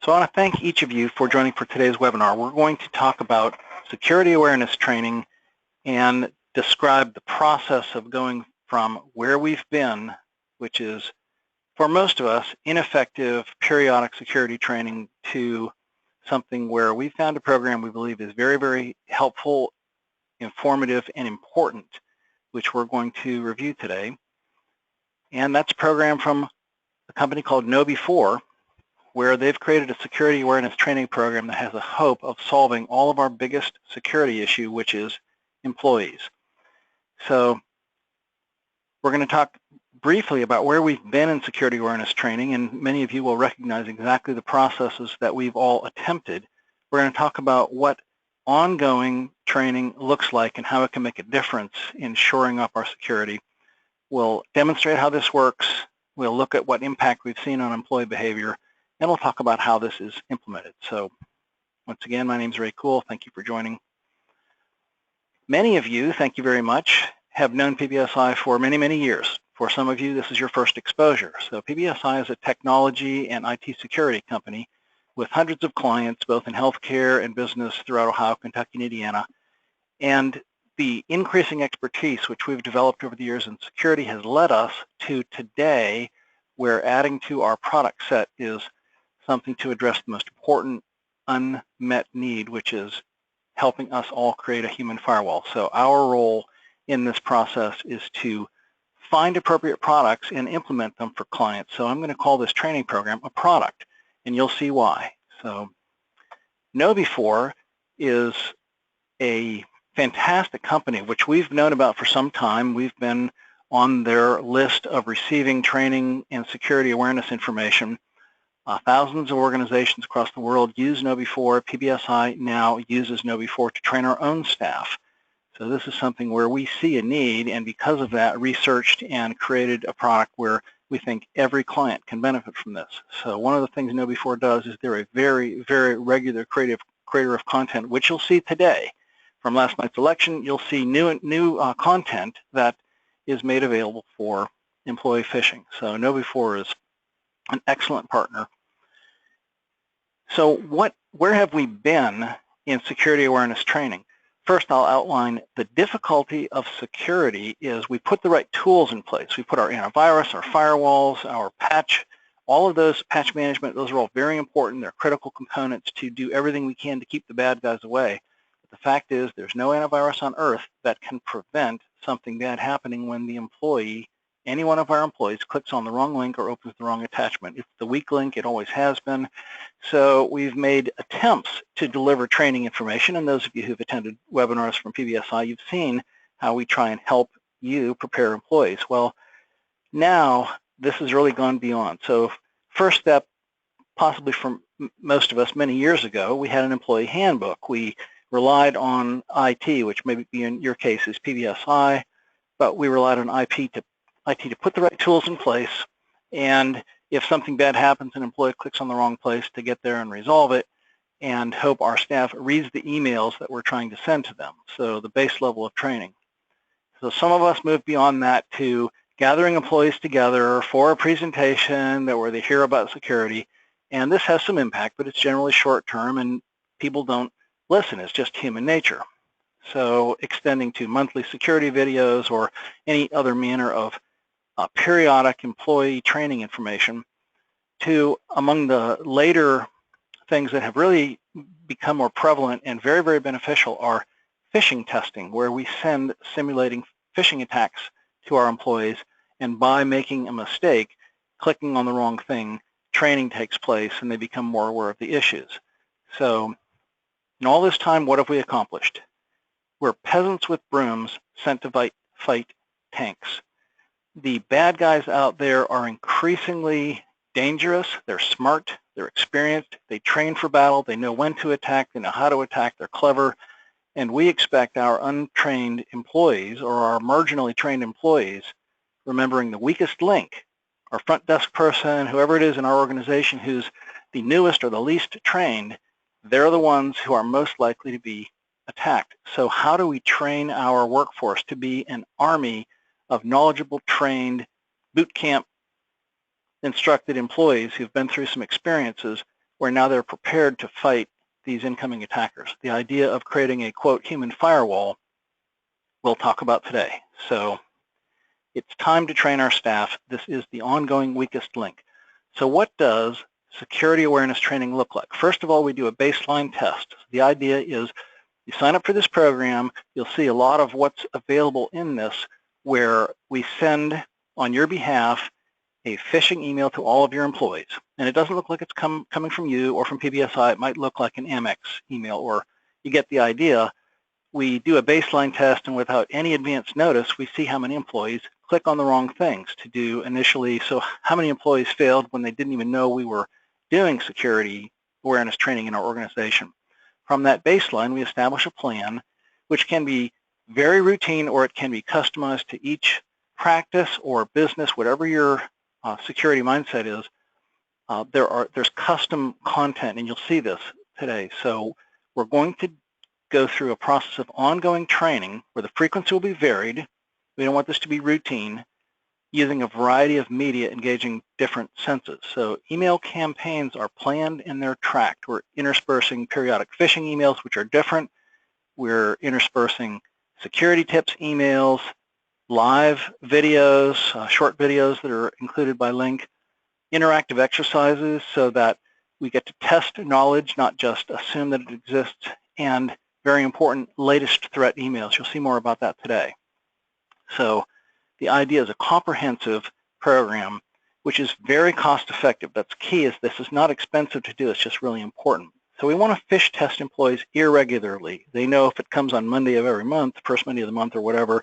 So I want to thank each of you for joining for today's webinar. We're going to talk about security awareness training and describe the process of going from where we've been, which is, for most of us, ineffective periodic security training, to something where we found a program we believe is very, very helpful, informative, and important, which we're going to review today. And that's a program from a company called KnowBe4, where they've created a security awareness training program that has a hope of solving all of our biggest security issue, which is employees. So we're going to talk briefly about where we've been in security awareness training, and many of you will recognize exactly the processes that we've all attempted. We're going to talk about what ongoing training looks like and how it can make a difference in shoring up our security. We'll demonstrate how this works. We'll look at what impact we've seen on employee behavior, and we'll talk about how this is implemented. So once again, my name is Ray Cool. Thank you for joining. Many of you, thank you very much, have known PBSI for many, many years. For some of you, this is your first exposure. So PBSI is a technology and IT security company with hundreds of clients, both in healthcare and business throughout Ohio, Kentucky, and Indiana. And the increasing expertise which we've developed over the years in security has led us to today, where adding to our product set is something to address the most important unmet need, which is helping us all create a human firewall. So our role in this process is to find appropriate products and implement them for clients. So I'm going to call this training program a product, and you'll see why. So KnowBe4 is a fantastic company which we've known about for some time. We've been on their list of receiving training and security awareness information. Thousands of organizations across the world use KnowBe4. PBSI now uses KnowBe4 to train our own staff. So this is something where we see a need, and because of that, researched and created a product where we think every client can benefit from this. So one of the things KnowBe4 does is they're a very, very regular creator of content, which you'll see today. From last night's election, you'll see new content that is made available for employee phishing. So KnowBe4 is an excellent partner. So where have we been in security awareness training? First, I'll outline the difficulty of security is we put the right tools in place. We put our antivirus, our firewalls, our patch, all of those, patch management, those are all very important. They're critical components to do everything we can to keep the bad guys away. But the fact is there's no antivirus on earth that can prevent something bad happening when the employee, any one of our employees, clicks on the wrong link or opens the wrong attachment. It's the weak link. It always has been. So we've made attempts to deliver training information, and those of you who've attended webinars from PBSI, you've seen how we try and help you prepare employees. Well, now this has really gone beyond. So first step, possibly from most of us many years ago, we had an employee handbook. We relied on IT, which maybe in your case is PBSI, but we relied on IT to put the right tools in place, and if something bad happens, an employee clicks on the wrong place, to get there and resolve it, and hope our staff reads the emails that we're trying to send to them. So the base level of training. So some of us moved beyond that to gathering employees together for a presentation where they hear about security, and this has some impact, but it's generally short-term, and people don't listen. It's just human nature. So extending to monthly security videos or any other manner of periodic employee training information, to among the later things that have really become more prevalent and very, very beneficial are phishing testing, where we send simulating phishing attacks to our employees, and by making a mistake, clicking on the wrong thing, training takes place and they become more aware of the issues. So in all this time, what have we accomplished? We're peasants with brooms sent to fight tanks. The bad guys out there are increasingly dangerous. They're smart. They're experienced. They train for battle. They know when to attack. They know how to attack. They're clever. And we expect our untrained employees, or our marginally trained employees, remembering the weakest link, our front desk person, whoever it is in our organization who's the newest or the least trained, they're the ones who are most likely to be attacked. So how do we train our workforce to be an army of knowledgeable, trained, bootcamp instructed employees who've been through some experiences where now they're prepared to fight these incoming attackers. The idea of creating a, quote, human firewall we'll talk about today. So it's time to train our staff. This is the ongoing weakest link. So what does security awareness training look like? First of all, we do a baseline test. The idea is you sign up for this program, you'll see a lot of what's available in this, where we send on your behalf a phishing email to all of your employees. And it doesn't look like it's coming from you or from PBSI. It might look like an Amex email, or you get the idea. We do a baseline test, and without any advance notice, we see how many employees click on the wrong things to do initially. So how many employees failed when they didn't even know we were doing security awareness training in our organization. From that baseline, we establish a plan, which can be very routine, or it can be customized to each practice or business, whatever your security mindset is. There's custom content, and you'll see this today. So we're going to go through a process of ongoing training where the frequency will be varied. We don't want this to be routine, using a variety of media engaging different senses. So email campaigns are planned and they're tracked. We're interspersing periodic phishing emails, which are different. We're interspersing security tips emails, live videos, short videos that are included by link, interactive exercises so that we get to test knowledge, not just assume that it exists, and very important, latest threat emails. You'll see more about that today. So the idea is a comprehensive program, which is very cost effective. That's key, is this is not expensive to do, it's just really important. So we want to phish test employees irregularly. They know if it comes on Monday of every month, first Monday of the month or whatever,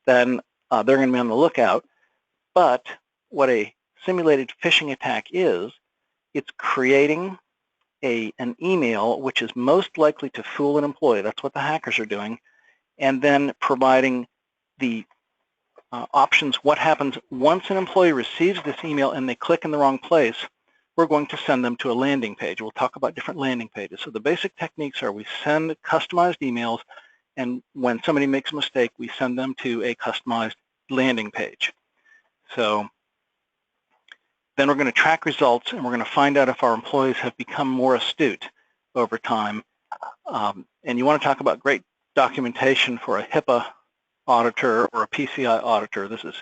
then they're going to be on the lookout. But what a simulated phishing attack is, it's creating an email which is most likely to fool an employee. That's what the hackers are doing. And then providing the options, what happens once an employee receives this email and they click in the wrong place. We're going to send them to a landing page. We'll talk about different landing pages. So the basic techniques are we send customized emails, and when somebody makes a mistake, we send them to a customized landing page. So then we're going to track results, and we're going to find out if our employees have become more astute over time. And you want to talk about great documentation for a HIPAA auditor or a PCI auditor. This is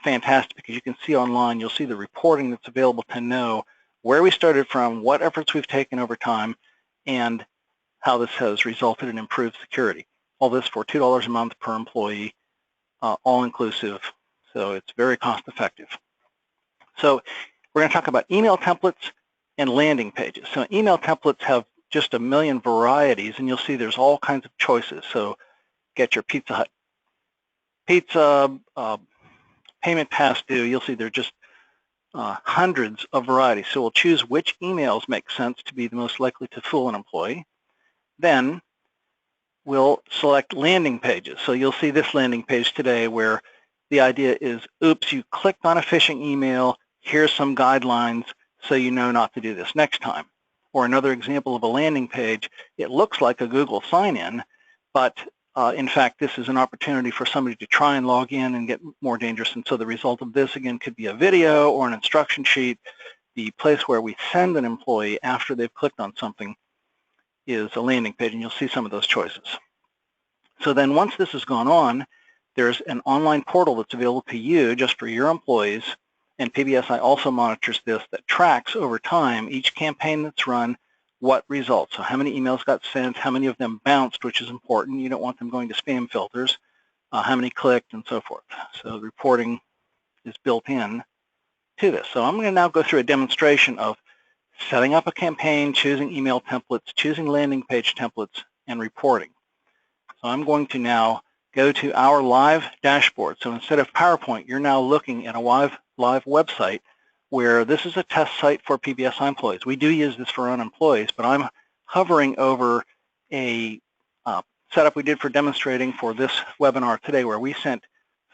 fantastic because you can see online, you'll see the reporting that's available to know where we started from, what efforts we've taken over time, and how this has resulted in improved security. All this for $2 a month per employee, all inclusive. So it's very cost effective. So we're going to talk about email templates and landing pages. So email templates have just a million varieties, and you'll see there's all kinds of choices. So get your Pizza Hut pizza, payment past due. You'll see there are just hundreds of varieties. So we'll choose which emails make sense to be the most likely to fool an employee. Then we'll select landing pages. So you'll see this landing page today where the idea is, oops, you clicked on a phishing email, here's some guidelines so you know not to do this next time. Or another example of a landing page, it looks like a Google sign-in, but in fact, this is an opportunity for somebody to try and log in and get more dangerous. And so the result of this, again, could be a video or an instruction sheet. The place where we send an employee after they've clicked on something is a landing page, and you'll see some of those choices. So then once this has gone on, there's an online portal that's available to you just for your employees, and PBSI also monitors this, that tracks over time each campaign that's run, what results. So how many emails got sent, how many of them bounced, which is important. You don't want them going to spam filters, how many clicked, and so forth. So the reporting is built in to this. So I'm going to now go through a demonstration of setting up a campaign, choosing email templates, choosing landing page templates, and reporting. So I'm going to now go to our live dashboard. So instead of PowerPoint, you're now looking at a live website where this is a test site for PBSI employees. We do use this for our own employees, but I'm hovering over a setup we did for demonstrating for this webinar today where we sent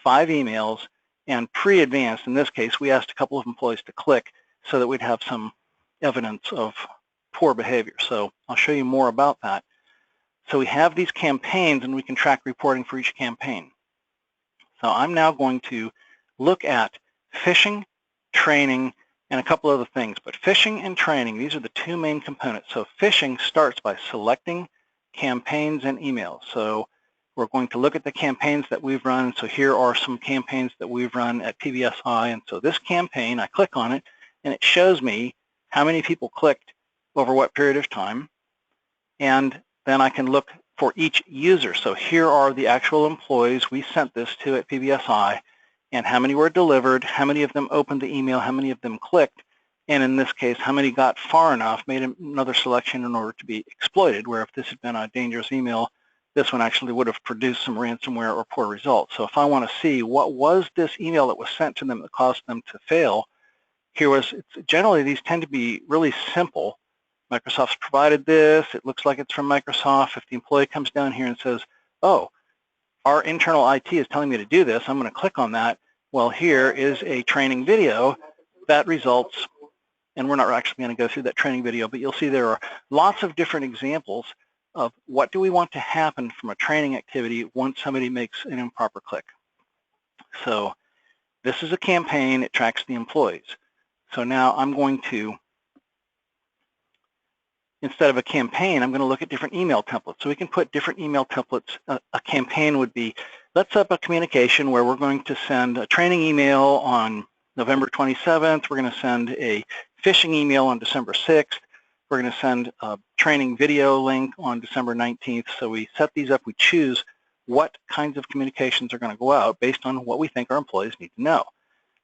5 emails, and pre-advanced, in this case, we asked a couple of employees to click so that we'd have some evidence of poor behavior. So I'll show you more about that. So we have these campaigns, and we can track reporting for each campaign. So I'm now going to look at phishing training and a couple other things. But phishing and training, these are the two main components. So phishing starts by selecting campaigns and emails. So we're going to look at the campaigns that we've run. So here are some campaigns that we've run at PBSI. And so this campaign, I click on it, and it shows me how many people clicked over what period of time. And then I can look for each user. So here are the actual employees we sent this to at PBSI, and how many were delivered, how many of them opened the email, how many of them clicked, and in this case, how many got far enough, made another selection in order to be exploited, where if this had been a dangerous email, this one actually would have produced some ransomware or poor results. So if I want to see what was this email that was sent to them that caused them to fail, generally these tend to be really simple. Microsoft's provided this, it looks like it's from Microsoft. If the employee comes down here and says, oh, our internal IT is telling me to do this, I'm going to click on that. Well, here is a training video that results, and we're not actually going to go through that training video, but you'll see there are lots of different examples of what do we want to happen from a training activity once somebody makes an improper click. So this is a campaign, it tracks the employees. So now I'm going to, instead of a campaign, I'm going to look at different email templates. So we can put different email templates. A campaign would be, let's set up a communication where we're going to send a training email on November 27th. We're going to send a phishing email on December 6th. We're going to send a training video link on December 19th. So we set these up. We choose what kinds of communications are going to go out based on what we think our employees need to know.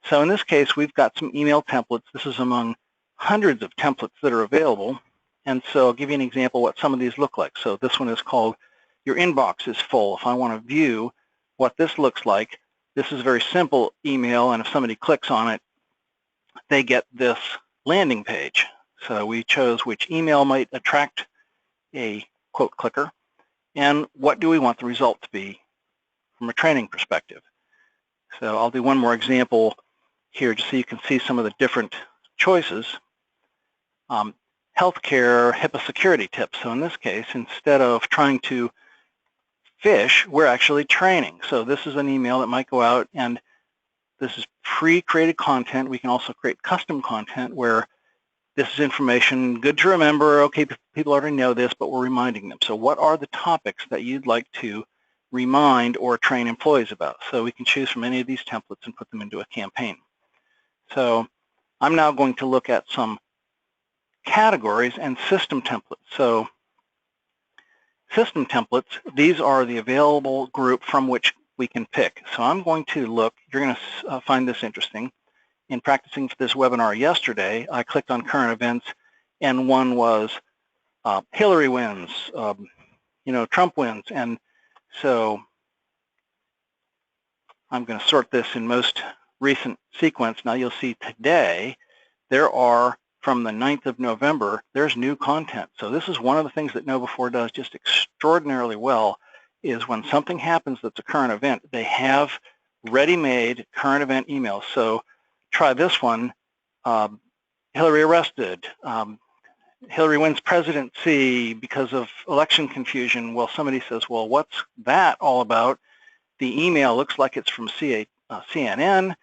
So in this case, we've got some email templates. This is among hundreds of templates that are available. And so I'll give you an example of what some of these look like. So this one is called Your Inbox is Full. If I want to view what this looks like, this is a very simple email, and if somebody clicks on it, they get this landing page. So we chose which email might attract a quote clicker, and what do we want the result to be from a training perspective. So I'll do one more example here just so you can see some of the different choices. Healthcare HIPAA security tips. So in this case, instead of trying to phish, we're actually training. So this is an email that might go out, and this is pre-created content. We can also create custom content where this is information good to remember. Okay, people already know this, but we're reminding them. So what are the topics that you'd like to remind or train employees about? So we can choose from any of these templates and put them into a campaign. So I'm now going to look at some categories and system templates. So system templates, these are the available group from which we can pick. So I'm going to look, you're going to find this interesting. In practicing for this webinar yesterday, I clicked on current events, and one was Hillary wins, Trump wins. And so I'm going to sort this in most recent sequence. Now you'll see today there are, from the 9th of November, there's new content. So this is one of the things that KnowBe4 does just extraordinarily well, is when something happens that's a current event, they have ready-made current event emails. So try this one, Hillary arrested, Hillary wins presidency because of election confusion. Well, somebody says, well, what's that all about? The email looks like it's from CNN.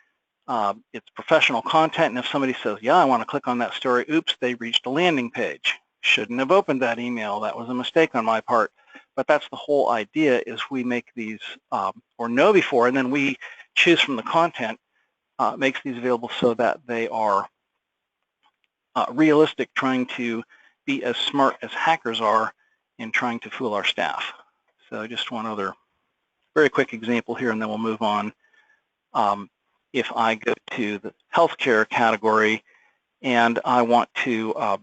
It's professional content, and if somebody says, yeah, I want to click on that story, oops, they reached a landing page. Shouldn't have opened that email. That was a mistake on my part. But that's the whole idea, is we make these, or KnowBe4, and then we choose from the content, makes these available so that they are realistic, trying to be as smart as hackers are in trying to fool our staff. So just one other very quick example here, and then we'll move on. If I go to the healthcare category and I want to,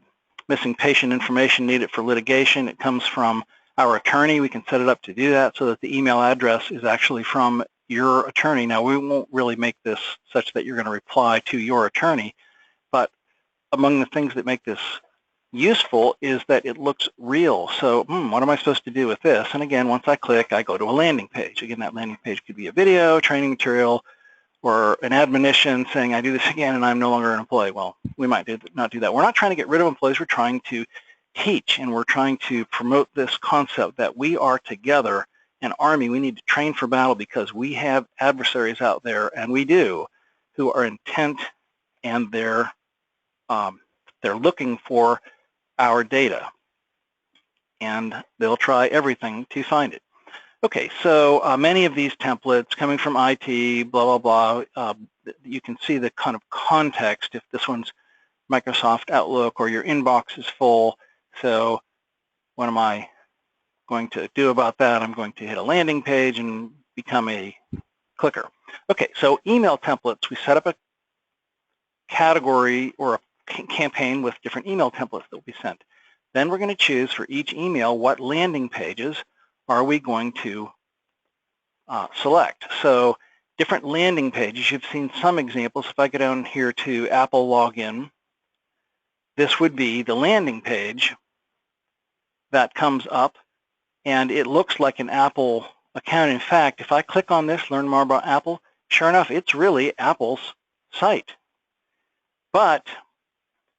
missing patient information needed for litigation, it comes from our attorney. We can set it up to do that so that the email address is actually from your attorney. Now, we won't really make this such that you're going to reply to your attorney, but among the things that make this useful is that it looks real. So, what am I supposed to do with this? And again, once I click, I go to a landing page. Again, that landing page could be a video, training material, or an admonition saying, I do this again and I'm no longer an employee. Well, we might not do that. We're not trying to get rid of employees. We're trying to teach, and we're trying to promote this concept that we are together an army. We need to train for battle because we have adversaries out there, and we do, who are intent, and they're they're looking for our data, and they'll try everything to find it. Okay, so many of these templates coming from IT, blah, blah, blah, you can see the kind of context if this one's Microsoft Outlook or your inbox is full. So what am I going to do about that? I'm going to hit a landing page and become a clicker. Okay, so email templates, we set up a category or a campaign with different email templates that will be sent. Then we're going to choose for each email what landing pages are we going to select. So different landing pages, you've seen some examples. If I go down here to Apple Login, this would be the landing page that comes up, and it looks like an Apple account. In fact, if I click on this, learn more about Apple, sure enough, it's really Apple's site. But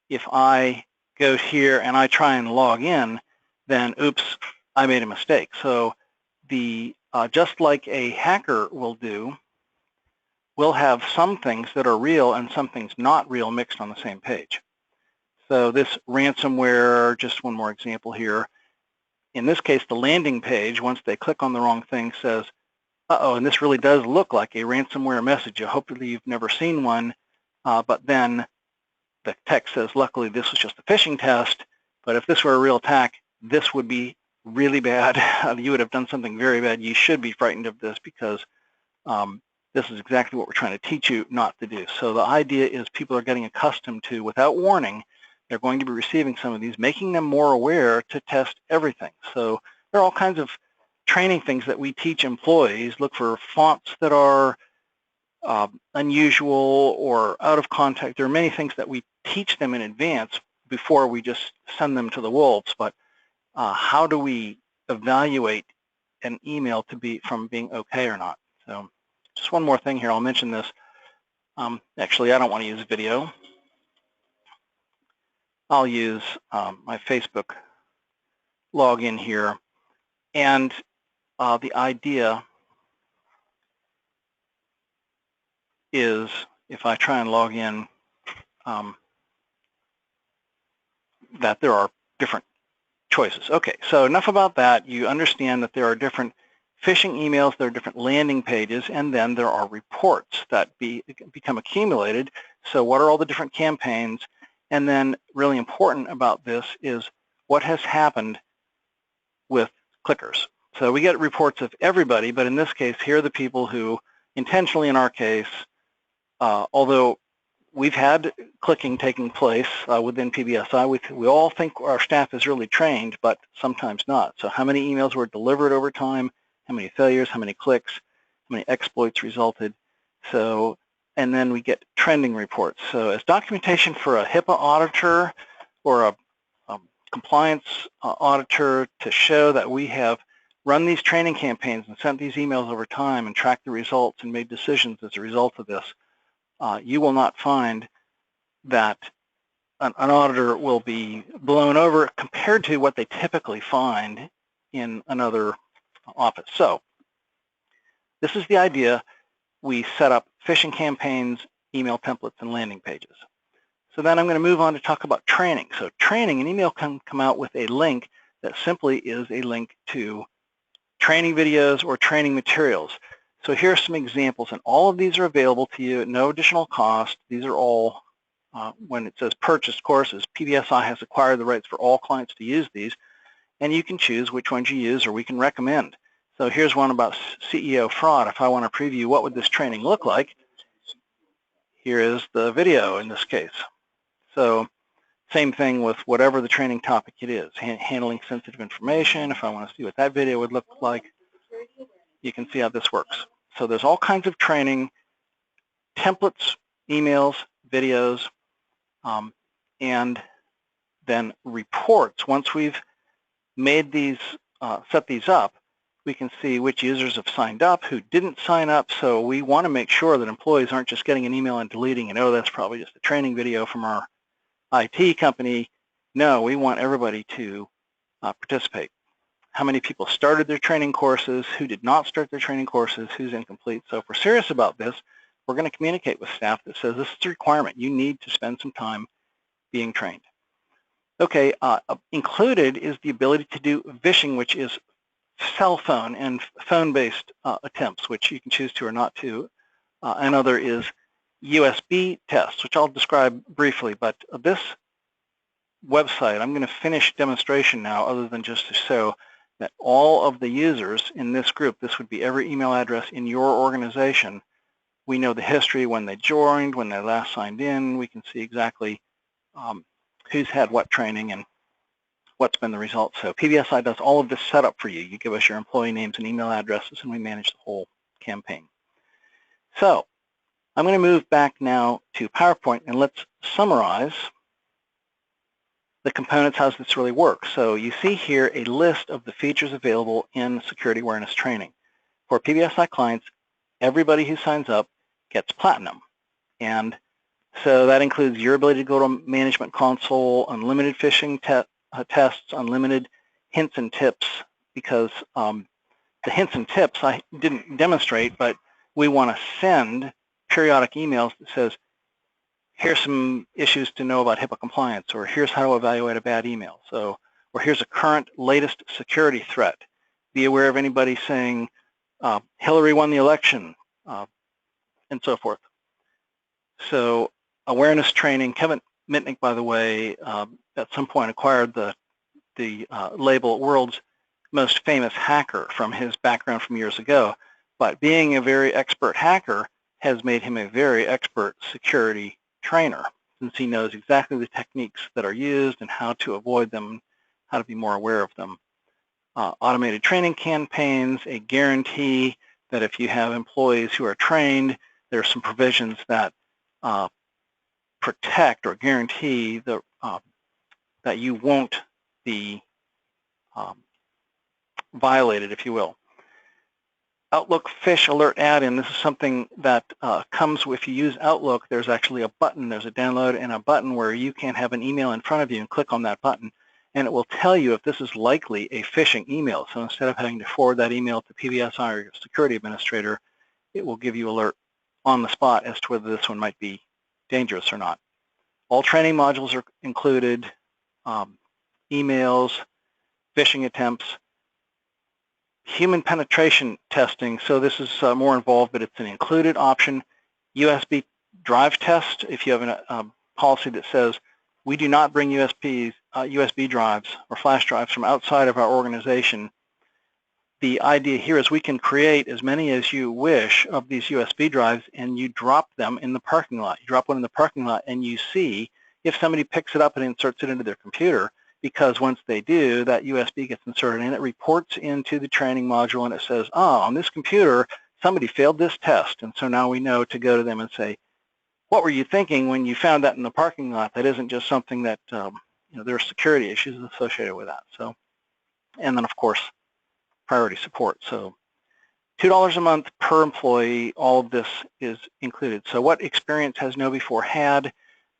if I go here and I try and log in, then oops, I made a mistake. So the just like a hacker will do, we'll have some things that are real and some things not real mixed on the same page. So this ransomware, just one more example here. In this case, the landing page, once they click on the wrong thing, says, uh-oh, and this really does look like a ransomware message. Hopefully you've never seen one, but then the text says, luckily this was just a phishing test, but if this were a real attack, this would be really bad. You would have done something very bad. You should be frightened of this because this is exactly what we're trying to teach you not to do. So the idea is people are getting accustomed to, without warning, they're going to be receiving some of these, making them more aware to test everything. So there are all kinds of training things that we teach employees. Look for fonts that are unusual or out of context. There are many things that we teach them in advance before we just send them to the wolves. But how do we evaluate an email to be from being okay or not? So just one more thing here. I'll mention this. Actually, I don't want to use video. I'll use my Facebook login here. And the idea is if I try and log in, that there are different choices. Okay, so enough about that. You understand that there are different phishing emails, there are different landing pages, and then there are reports that become accumulated. So what are all the different campaigns? And then really important about this is what has happened with clickers. So we get reports of everybody, but in this case, here are the people who intentionally, in our case, although we've had clicking taking place within PBSI, we all think our staff is really trained, but sometimes not. So how many emails were delivered over time? How many failures? How many clicks? How many exploits resulted? So, and then we get trending reports. So as documentation for a HIPAA auditor or a compliance auditor to show that we have run these training campaigns and sent these emails over time and tracked the results and made decisions as a result of this, you will not find that an auditor will be blown over compared to what they typically find in another office. So this is the idea. We set up phishing campaigns, email templates, and landing pages. So then I'm going to move on to talk about training. So training, an email can come out with a link that simply is a link to training videos or training materials. So here are some examples, and all of these are available to you at no additional cost. These are all, when it says purchased courses, PBSI has acquired the rights for all clients to use these, and you can choose which ones you use or we can recommend. So here's one about CEO fraud. If I want to preview what would this training look like, here is the video in this case. So same thing with whatever the training topic it is, handling sensitive information. If I want to see what that video would look like, you can see how this works. So there's all kinds of training, templates, emails, videos, and then reports. Once we've made these, set these up, we can see which users have signed up, who didn't sign up. So we want to make sure that employees aren't just getting an email and deleting, and oh, that's probably just a training video from our IT company. No, we want everybody to participate. How many people started their training courses, who did not start their training courses, who's incomplete. So if we're serious about this, we're going to communicate with staff that says this is a requirement. You need to spend some time being trained. Okay, included is the ability to do phishing, which is cell phone and phone-based attempts, which you can choose to or not to. Another is USB tests, which I'll describe briefly, but this website, I'm going to finish demonstration now, other than just to show that all of the users in this group, this would be every email address in your organization, we know the history, when they joined, when they last signed in, we can see exactly who's had what training and what's been the result. So PBSI does all of this setup for you. You give us your employee names and email addresses, and we manage the whole campaign. So I'm going to move back now to PowerPoint, and let's summarize the components, how this really works. So you see here a list of the features available in security awareness training. For PBSI clients, everybody who signs up gets platinum. And so that includes your ability to go to Management Console, unlimited phishing tests, unlimited hints and tips, because the hints and tips I didn't demonstrate, but we want to send periodic emails that says, here's some issues to know about HIPAA compliance, or here's how to evaluate a bad email. So, or here's a current latest security threat. Be aware of anybody saying Hillary won the election, and so forth. So awareness training, Kevin Mitnick, by the way, at some point acquired the label world's most famous hacker from his background from years ago. But being a very expert hacker has made him a very expert security trainer, since he knows exactly the techniques that are used and how to avoid them, how to be more aware of them. Automated training campaigns, a guarantee that if you have employees who are trained, there are some provisions that protect or guarantee the, that you won't be violated, if you will. Outlook Phish Alert add-in, this is something that comes if you use Outlook. There's actually a button, there's a download and a button where you can have an email in front of you and click on that button, and it will tell you if this is likely a phishing email. So instead of having to forward that email to PBSI or your security administrator, it will give you alert on the spot as to whether this one might be dangerous or not. All training modules are included, emails, phishing attempts, human penetration testing. So this is more involved, but it's an included option. USB drive test, if you have a policy that says we do not bring USB drives or flash drives from outside of our organization. The idea here is we can create as many as you wish of these USB drives, and you drop them in the parking lot. You drop one in the parking lot, and you see if somebody picks it up and inserts it into their computer, because once they do, that USB gets inserted, and it reports into the training module, and it says, oh, on this computer, somebody failed this test. And so now we know to go to them and say, what were you thinking when you found that in the parking lot? That isn't just something that, there are security issues associated with that. So, and then, of course, priority support. So $2 a month per employee, all of this is included. So what experience has KnowBe4 had?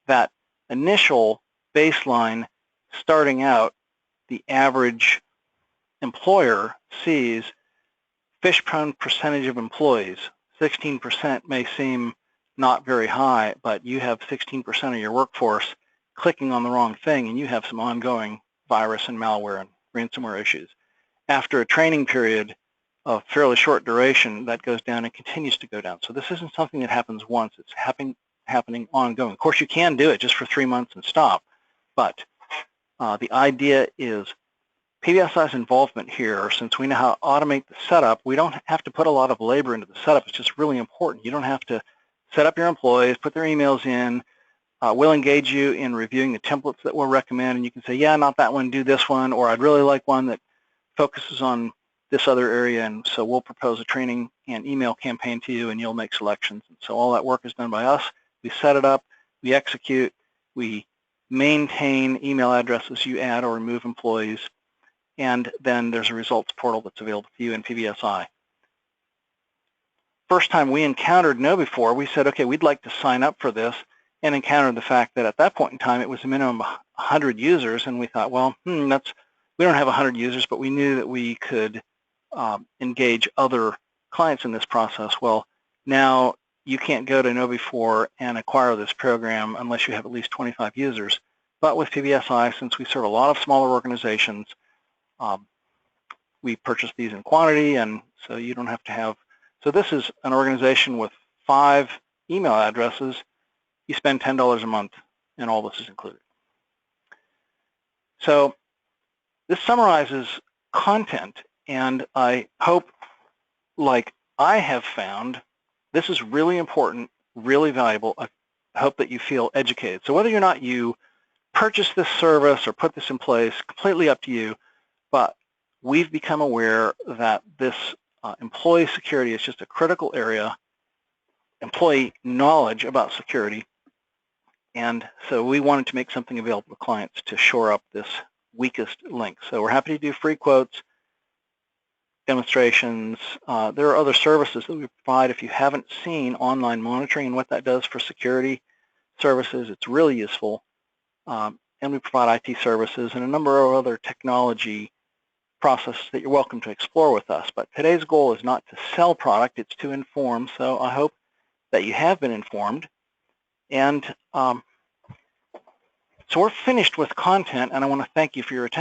That initial baseline starting out, the average employer sees phish-prone percentage of employees. 16% may seem not very high, but you have 16% of your workforce clicking on the wrong thing, and you have some ongoing virus and malware and ransomware issues. After a training period of fairly short duration, that goes down and continues to go down. So this isn't something that happens once. It's happening ongoing. Of course, you can do it just for 3 months and stop, but the idea is PBSI's involvement here, since we know how to automate the setup, we don't have to put a lot of labor into the setup. It's just really important. You don't have to set up your employees, put their emails in. We'll engage you in reviewing the templates that we'll recommend, and you can say, yeah, not that one, do this one, or I'd really like one that focuses on this other area, and so we'll propose a training and email campaign to you, and you'll make selections. And so all that work is done by us. We set it up, we execute, we maintain email addresses you add or remove employees, and then there's a results portal that's available to you in PBSI. First time we encountered KnowBe4, we said, okay, we'd like to sign up for this, and encountered the fact that at that point in time it was a minimum of 100 users, and we thought, well, we don't have 100 users, but we knew that we could engage other clients in this process. Well, now you can't go to KnowBe4 and acquire this program unless you have at least 25 users. But with PBSI, since we serve a lot of smaller organizations, we purchase these in quantity, and so you don't have to have. So this is an organization with 5 email addresses. You spend $10 a month, and all this is included. So this summarizes content, and I hope, like I have found, this is really important, really valuable. I hope that you feel educated. So whether or not you purchase this service or put this in place, completely up to you, but we've become aware that this employee security is just a critical area, employee knowledge about security, and so we wanted to make something available to clients to shore up this weakest link. So we're happy to do free quotes, demonstrations. There are other services that we provide. If you haven't seen online monitoring and what that does for security services, it's really useful. And we provide IT services and a number of other technology processes that you're welcome to explore with us. But today's goal is not to sell product, it's to inform. So I hope that you have been informed. And so we're finished with content, and I want to thank you for your attention.